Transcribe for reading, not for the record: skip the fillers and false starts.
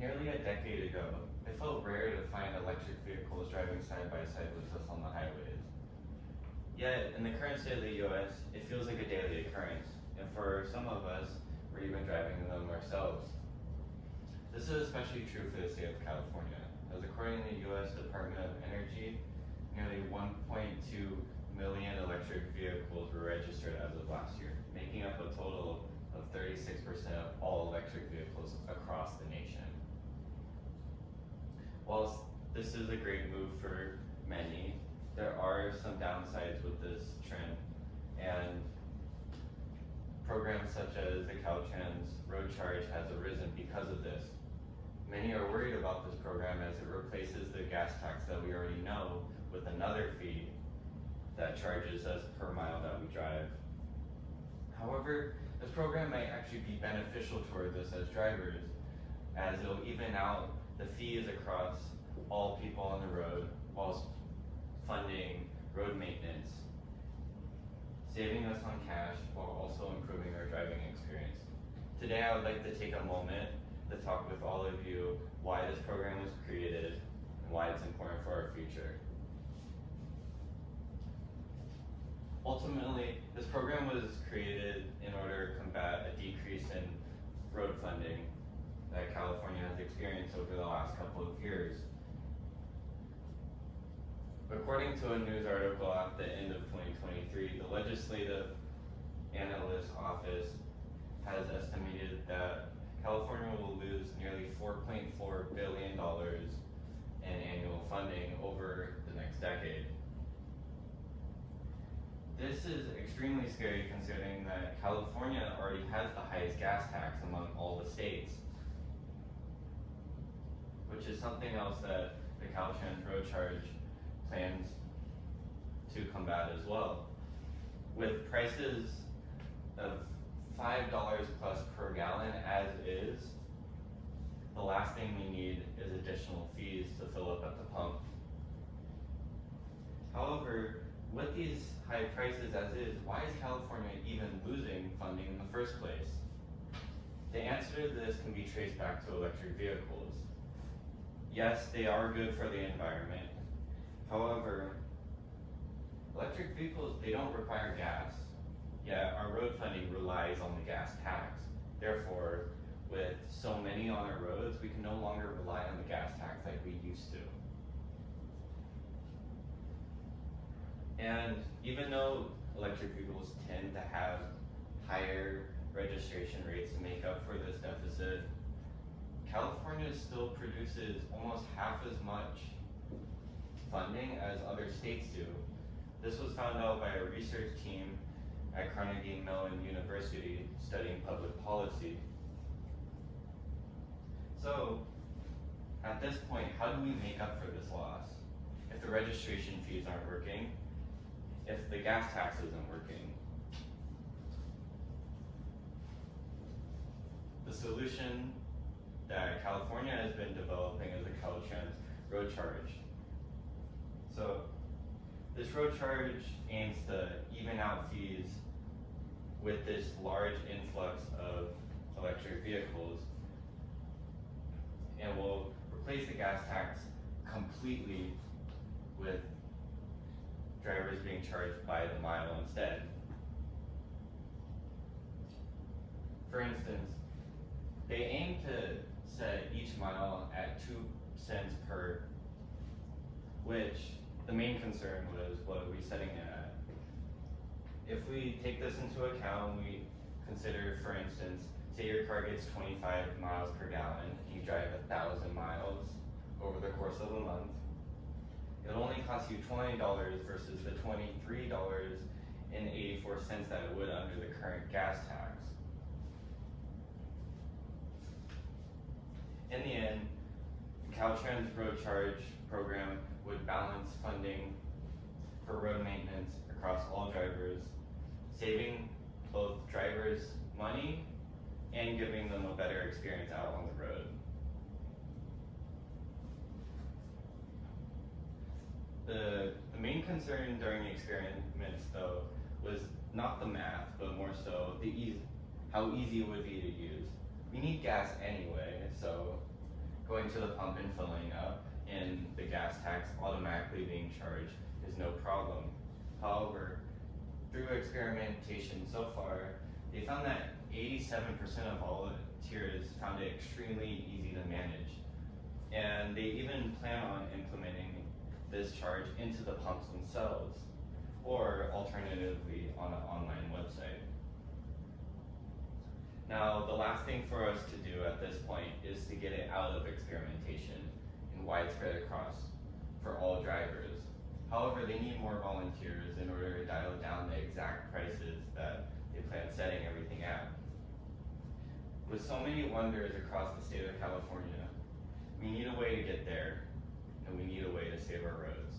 Nearly a decade ago, it felt rare to find electric vehicles driving side by side with us on the highways. Yet, in the current state of the US, it feels like a daily occurrence, and for some of us, we're even driving them ourselves. This is especially true for the state of California, as according to the US Department of Energy, nearly 1.2 million electric vehicles were registered as of last year, making up a total of 36% of all electric vehicles across the nation. Whilst this is a great move for many, there are some downsides with this trend, and programs such as the Caltrans Road Charge has arisen because of this. Many are worried about this program as it replaces the gas tax that we already know with another fee that charges us per mile that we drive. However, this program might actually be beneficial towards us as drivers, as it'll even out the fees across all people on the road whilst funding road maintenance, saving us on cash while also improving our driving experience. Today I would like to take a moment to talk with all of you why this program was created and why it's important for our future. Ultimately, this program was created in order to combat a decrease in road funding that California has experienced over the last couple of years. According to a news article at the end of 2023, the Legislative Analyst Office has estimated that California will lose nearly $4.4 billion in annual funding over the next decade. This is extremely scary considering that California already has the highest gas tax among all the states, which is something else that the Caltrans Road Charge plans to combat as well. With prices of $5 plus per gallon as is, the last thing we need is additional fees to fill up at the pump. However, with these high prices as is, why is California even losing funding in the first place? The answer to this can be traced back to electric vehicles. Yes, they are good for the environment. However, electric vehicles, they don't require gas, yet our road funding relies on the gas tax. Therefore, with so many on our roads, we can no longer rely on the gas tax like we used to. And even though electric vehicles tend to have higher registration rates to make up for this deficit, California still produces almost half as much funding as other states do. This was found out by a research team at Carnegie Mellon University studying public policy. So, at this point, how do we make up for this loss? If the registration fees aren't working, if the gas tax isn't working, the solution that California has been developing is the Caltrans Road Charge. So, this road charge aims to even out fees with this large influx of electric vehicles, and will replace the gas tax completely with drivers being charged by the mile instead. For instance, they aim to set each mile at 2 cents per, which the main concern was what are we setting it at. If we take this into account, we consider, for instance, say your car gets 25 miles per gallon and you drive 1,000 miles over the course of a month, it'll only cost you $20 versus the $23.84 that it would under the current gas tax. In the end, the Caltrans Road Charge program would balance funding for road maintenance across all drivers, saving both drivers money and giving them a better experience out on the road. The main concern during the experiments, though, was not the math, but more so how easy it would be to use. We need gas anyway, so going to the pump and filling up and the gas tax automatically being charged is no problem. However, through experimentation so far, they found that 87% of volunteers found it extremely easy to manage. And they even plan on implementing this charge into the pumps themselves, or alternatively on an online website. Now, the last thing for us to do at this point is to get it out of experimentation and widespread across for all drivers. However, they need more volunteers in order to dial down the exact prices that they plan setting everything at. With so many wonders across the state of California, we need a way to get there, and we need a way to save our roads.